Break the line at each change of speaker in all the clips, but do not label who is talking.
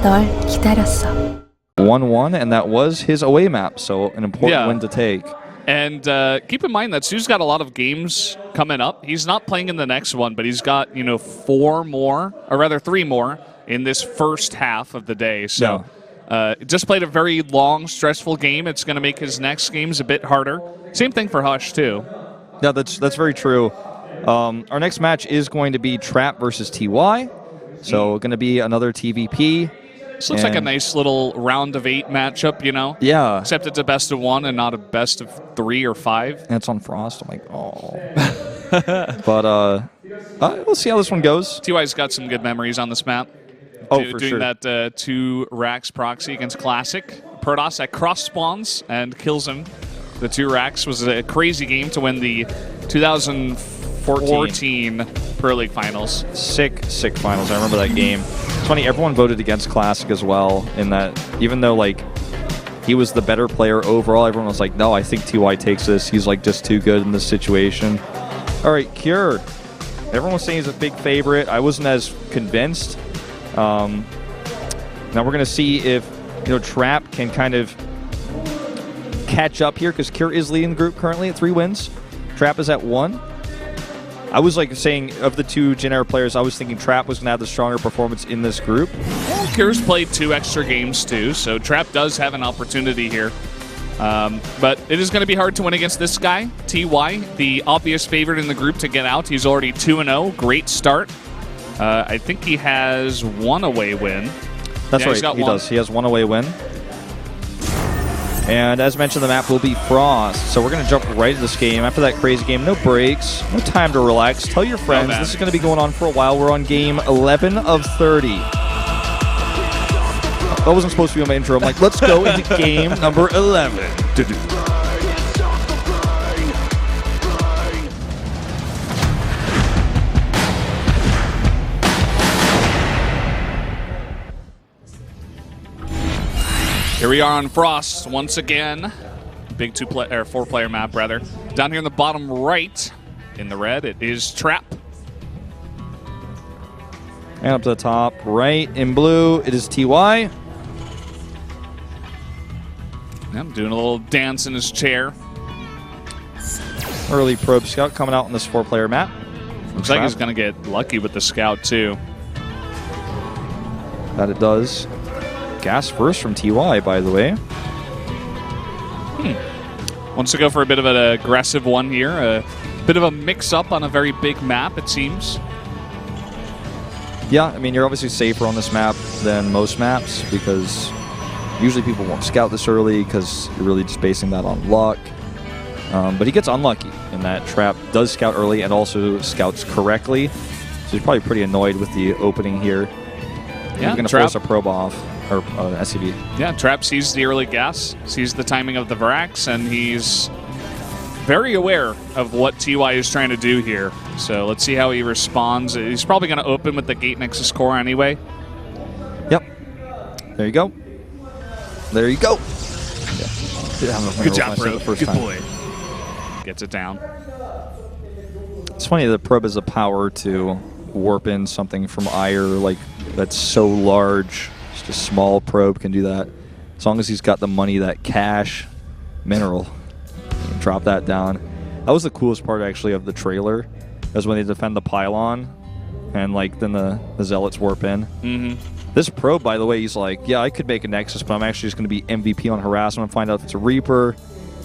널 기다렸어.
1-1, and that was his away map, so an important win to take.
And keep in mind that Sue's got a lot of games coming up. He's not playing in the next one, but he's got, 3 more in this first half of the day. So just played a very long, stressful game. It's going to make his next games a bit harder. Same thing for Hush, too.
Yeah, that's very true. Our next match is going to be Trap versus TY. So going to be another TVP.
This looks like a nice little round of 8 matchup,
Yeah.
Except it's a best of 1 and not a best of 3 or 5.
And it's on Frost. I'm like, oh. But we'll see how this one goes.
TY's got some good memories on this map.
Oh, for
doing
sure.
that 2 racks proxy against Classic. Protoss that cross spawns and kills him. The 2 racks was a crazy game to win the 2014 Pro League Finals.
Sick finals. I remember that game. It's funny, everyone voted against Classic as well, in that even though he was the better player overall, everyone was like, no, I think TY takes this. He's just too good in this situation. All right, Cure. Everyone was saying he's a big favorite. I wasn't as convinced. Now we're going to see if Trap can kind of catch up here, because Cure is leading the group currently at 3 wins. Trap is at 1. I was saying, of the 2 Gen players, I was thinking Trap was going to have the stronger performance in this group.
Well, Cure's played 2 extra games too, so Trap does have an opportunity here. But it is going to be hard to win against this guy, TY, the obvious favorite in the group to get out. He's already 2-0. Great start. I think he has 1 away win.
That's right, he does. He has 1 away win. And as mentioned, the map will be Frost. So we're going to jump right into this game. After that crazy game, no breaks, no time to relax. Tell your friends. This is going to be going on for a while. We're on game 11 of 30. That wasn't supposed to be on my intro. I'm like, let's go into game number 11.
Here we are on Frost once again. Big 4-player map, rather. Down here in the bottom right, in the red, it is Trap.
And up to the top right in blue, it is TY.
I'm doing a little dance in his chair.
Early probe scout coming out on this 4-player map.
Looks like he's going to get lucky with the scout, too.
That it does. Gas first from TY, by the way.
Wants to go for a bit of an aggressive one here. A bit of a mix-up on a very big map, it seems.
Yeah, I mean, you're obviously safer on this map than most maps, because usually people won't scout this early because you're really just basing that on luck. But he gets unlucky in that Trap does scout early and also scouts correctly. So he's probably pretty annoyed with the opening here.
Yeah,
he's going to force a probe off. Or SCV.
Yeah, Trap sees the early gas, sees the timing of the Vrax, and he's very aware of what TY is trying to do here. So let's see how he responds. He's probably going to open with the Gate Nexus core anyway.
Yep. There you go. There you go. Yeah.
Good job, bro. Good boy. Gets it down.
It's funny, the probe has the power to warp in something from Ire that's so large. Just a small probe can do that. As long as he's got the money, that cash mineral. Drop that down. That was the coolest part, actually, of the trailer. Is when they defend the pylon, and then the zealots warp in. This probe, by the way, he's like, yeah, I could make a Nexus, but I'm actually just going to be MVP on harass. I'm going to find out if it's a Reaper,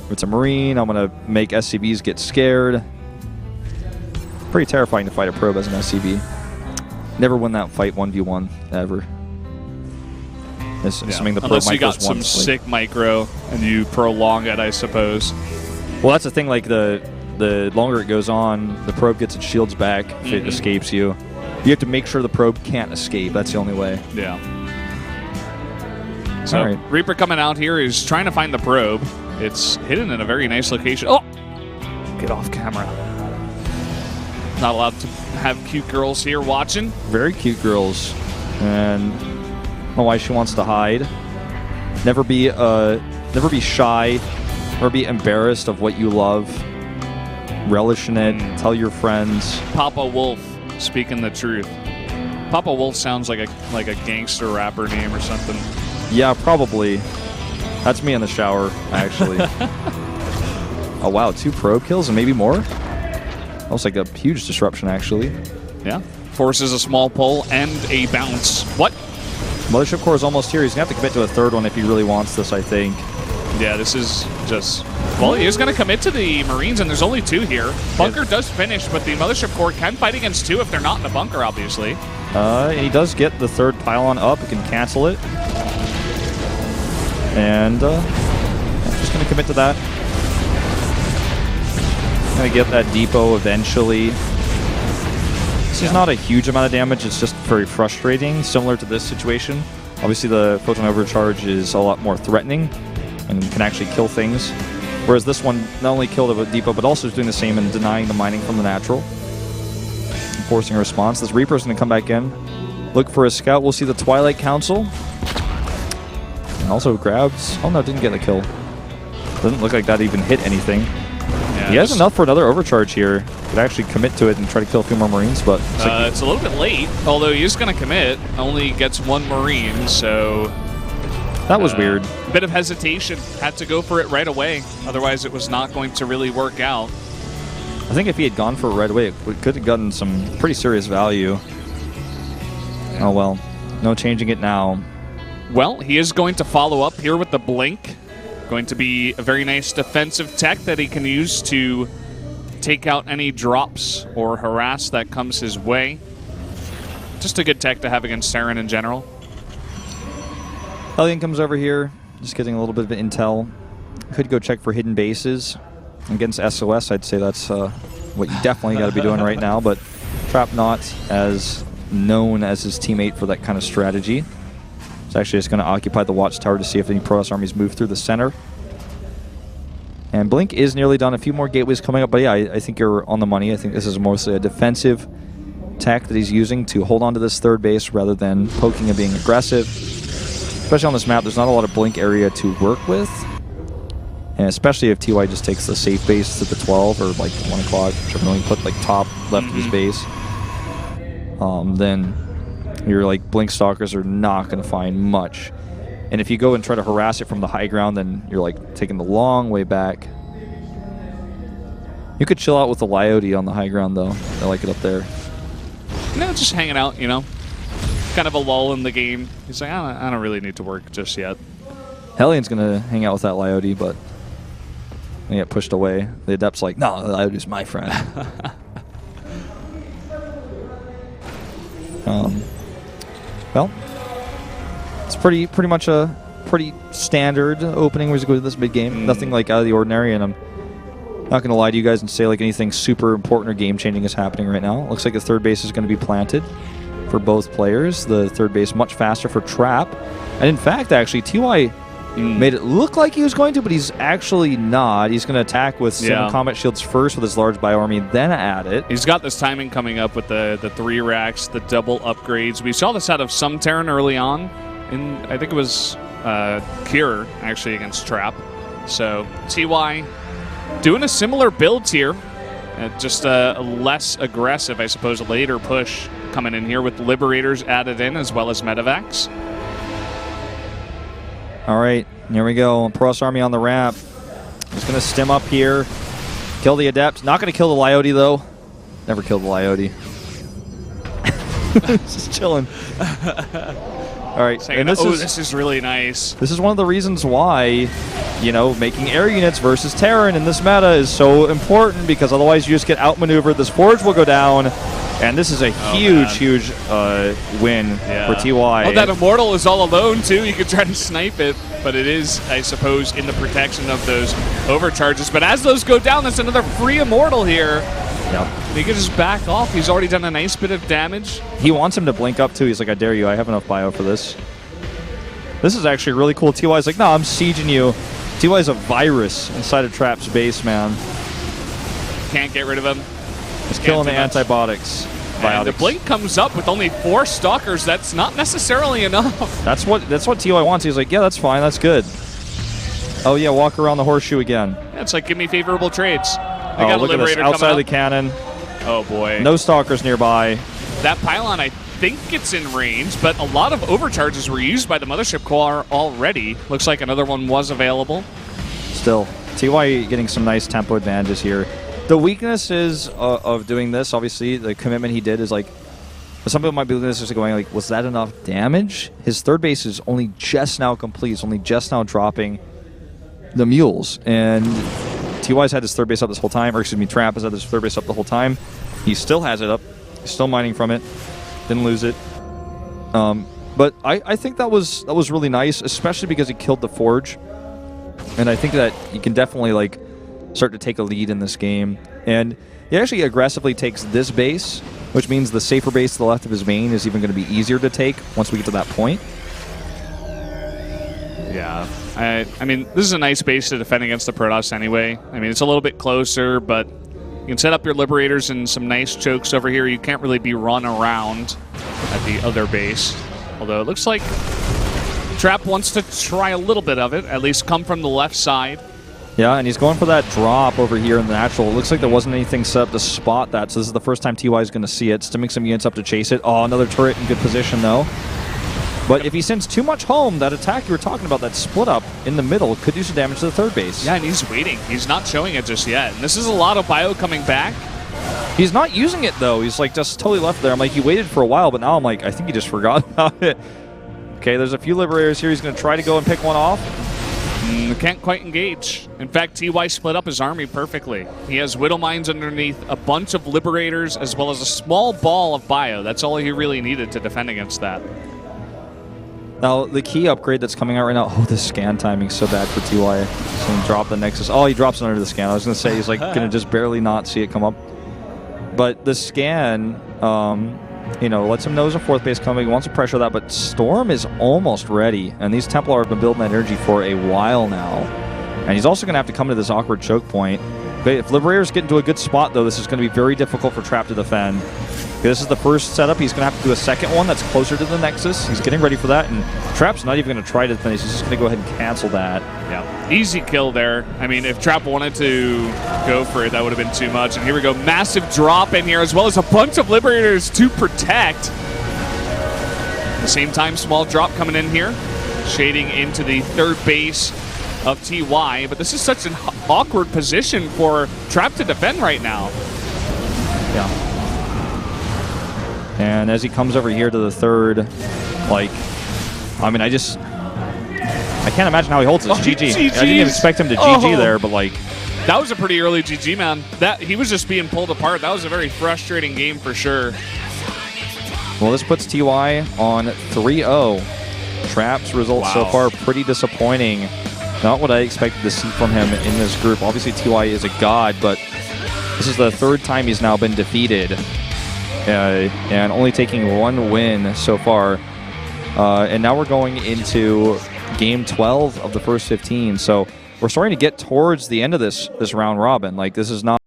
if it's a Marine. I'm going to make SCVs get scared. Pretty terrifying to fight a probe as an SCV. Never win that fight 1v1, ever. Assuming the
unless you got some sick micro and you prolong it, I suppose.
Well, that's the thing. The longer it goes on, the probe gets its shields back if it escapes you. You have to make sure the probe can't escape. That's the only way.
Yeah. So Reaper coming out here is trying to find the probe. It's hidden in a very nice location. Oh! Get off camera. Not allowed to have cute girls here watching.
Very cute girls. And I don't know why she wants to hide. Never be shy. Never be embarrassed of what you love. Relish in it. Tell your friends.
Papa Wolf speaking the truth. Papa Wolf sounds like a gangster rapper name or something.
Yeah, probably. That's me in the shower, actually. Oh, wow. 2 probe kills and maybe more? That was like a huge disruption, actually.
Yeah. Forces a small pull and a bounce. What?
Mothership Core is almost here. He's going to have to commit to a 3rd one if he really wants this, I think.
Yeah, this is just... Well, he is going to commit to the Marines, and there's only 2 here. Bunker does finish, but the Mothership Core can fight against 2 if they're not in the bunker, obviously.
And he does get the 3rd pylon up. He can cancel it. And just going to commit to that. Going to get that depot eventually. This is not a huge amount of damage. It's just very frustrating, similar to this situation. Obviously, the Photon Overcharge is a lot more threatening and can actually kill things. Whereas this one not only killed a depot, but also is doing the same and denying the mining from the natural. Forcing a response. This Reaper's going to come back in. Look for a scout. We'll see the Twilight Council. And also grabs... Oh no, didn't get the kill. Doesn't look like that even hit anything. Yeah, he has enough for another overcharge here. Could actually commit to it and try to kill a few more Marines, but...
It's a little bit late, although he is going to commit. Only gets 1 Marine, so...
That was weird.
A bit of hesitation. Had to go for it right away. Otherwise, it was not going to really work out.
I think if he had gone for it right away, it could have gotten some pretty serious value. Oh well. No changing it now.
Well, he is going to follow up here with the Blink. Going to be a very nice defensive tech that he can use to take out any drops or harass that comes his way. Just a good tech to have against Terran in general.
Hellion comes over here, just getting a little bit of intel. Could go check for hidden bases. Against SOS, I'd say that's what you definitely got to be doing right now, but Trap not as known as his teammate for that kind of strategy. It's actually just going to occupy the watchtower to see if any Protoss armies move through the center. And Blink is nearly done. A few more gateways coming up, but yeah, I think you're on the money. I think this is mostly a defensive tech that he's using to hold on to this 3rd base rather than poking and being aggressive. Especially on this map, there's not a lot of Blink area to work with. And especially if TY just takes the safe base to the 12 or like 1 o'clock, whichever one you put like top left of his base, then your like Blink Stalkers are not going to find much. And if you go and try to harass it from the high ground, then you're like taking the long way back. You could chill out with the Lyote on the high ground though. I like it up there.
No, just hanging out, you know. Kind of a lull in the game. He's like, I don't really need to work just yet.
Hellion's going to hang out with that Lyote, but they get pushed away. The Adept's like, no, the Lyote's my friend. Well, it's pretty much a pretty standard opening where you go to this mid game. Nothing like out of the ordinary, and I'm not going to lie to you guys and say like anything super important or game changing is happening right now. Looks like the 3rd base is going to be planted for both players. The 3rd base much faster for Trap, and in fact, actually, TY made it look like he was going to, but he's actually not. He's going to attack with 7 combat shields first with his large bio-army, then add it.
He's got this timing coming up with the 3 racks, the double upgrades. We saw this out of some Terran early on, in I think it was Kir, actually, against Trap. So, TY doing a similar build here. Just a less aggressive, I suppose, later push coming in here with Liberators added in as well as Medivacs.
All right, here we go. Protoss army on the ramp. He's going to stem up here. Kill the Adept. Not going to kill the Lyote, though. Never killed the Lyote. Just chilling. All right.
Saying, and this is really nice.
This is one of the reasons why, you know, making air units versus Terran in this meta is so important, because otherwise you just get outmaneuvered. This Forge will go down. And this is a huge win for TY.
Oh, that Immortal is all alone, too. You could try to snipe it, but it is, I suppose, in the protection of those overcharges. But as those go down, that's another free Immortal here.
Yep.
He could just back off. He's already done a nice bit of damage.
He wants him to blink up, too. He's like, I dare you. I have enough bio for this. This is actually really cool. TY's like, no, I'm sieging you. TY's a virus inside of Trap's base, man.
Can't get rid of him.
He's killing the antibiotics.
And the Blink comes up with only 4 Stalkers. That's not necessarily enough.
That's what TY wants. He's like, yeah, that's fine. That's good. Oh, yeah, walk around the horseshoe again.
Yeah, it's like, give me favorable trades.
Oh, look at this. Outside of the cannon.
Oh, boy.
No Stalkers nearby.
That pylon, I think it's in range, but a lot of overcharges were used by the Mothership core already. Looks like another one was available.
Still, TY getting some nice tempo advantages here. The weaknesses of doing this, obviously, the commitment he did is like, some people might be looking at this just going like, was that enough damage? His third base is only just now complete. It's only just now dropping the mules. And TY's had his third base up this whole time, or excuse me, Trap has had his third base up the whole time. He still has it up. He's still mining from it. Didn't lose it. But I think that was really nice, especially because he killed the Forge. And I think that he can definitely like start to take a lead in this game. And he actually aggressively takes this base, which means the safer base to the left of his main is even going to be easier to take once we get to that point.
Yeah. I mean, this is a nice base to defend against the Protoss anyway. I mean, it's a little bit closer, but you can set up your Liberators and some nice chokes over here. You can't really be run around at the other base. Although it looks like Trap wants to try a little bit of it, at least come from the left side.
Yeah, and he's going for that drop over here in the natural. It looks like there wasn't anything set up to spot that, so this is the first time TY is going to see it. Stimming some units up to chase it. Oh, another turret in good position, though. But if he sends too much home, that attack you were talking about, that split up in the middle, could do some damage to the third base.
Yeah, and he's waiting. He's not showing it just yet. And this is a lot of bio coming back.
He's not using it, though. He's like just totally left there. I'm like, he waited for a while, but now I'm like, I think he just forgot about it. Okay, there's a few Liberators here. He's going to try to go and pick one off.
Can't quite engage. In fact, TY split up his army perfectly. He has Whittle Mines underneath, a bunch of Liberators, as well as a small ball of bio. That's all he really needed to defend against that.
Now, the key upgrade that's coming out right now, oh, the scan timing's so bad for TY. He's going to drop the Nexus. Oh, he drops it under the scan. I was going to say he's like going to just barely not see it come up. But the scan, you know, lets him know there's a fourth base coming. He wants to pressure that, but Storm is almost ready. And these Templar have been building that energy for a while now. And he's also going to have to come to this awkward choke point. Okay, if Liberators get into a good spot, though, this is going to be very difficult for Trap to defend. Okay, this is the first setup. He's going to have to do a second one that's closer to the Nexus. He's getting ready for that, and Trap's not even going to try to finish. He's just going to go ahead and cancel that.
Yeah, easy kill there. I mean, if Trap wanted to go for it, that would have been too much. And here we go, massive drop in here, as well as a bunch of Liberators to protect. At the same time, small drop coming in here, shading into the third base of TY. But this is such an awkward position for Trap to defend right now.
Yeah. And as he comes over here to the third, like, I mean, I can't imagine how he holds this. GG. I didn't even expect him to GG there, but like.
That was a pretty early GG, man. He was just being pulled apart. That was a very frustrating game for sure.
Well, this puts TY on 3-0. Trap's results so far pretty disappointing. Not what I expected to see from him in this group. Obviously, TY is a god, but this is the third time he's now been defeated. And only taking one win so far. And now we're going into game 12 of the first 15. So we're starting to get towards the end of this round robin. Like, this is not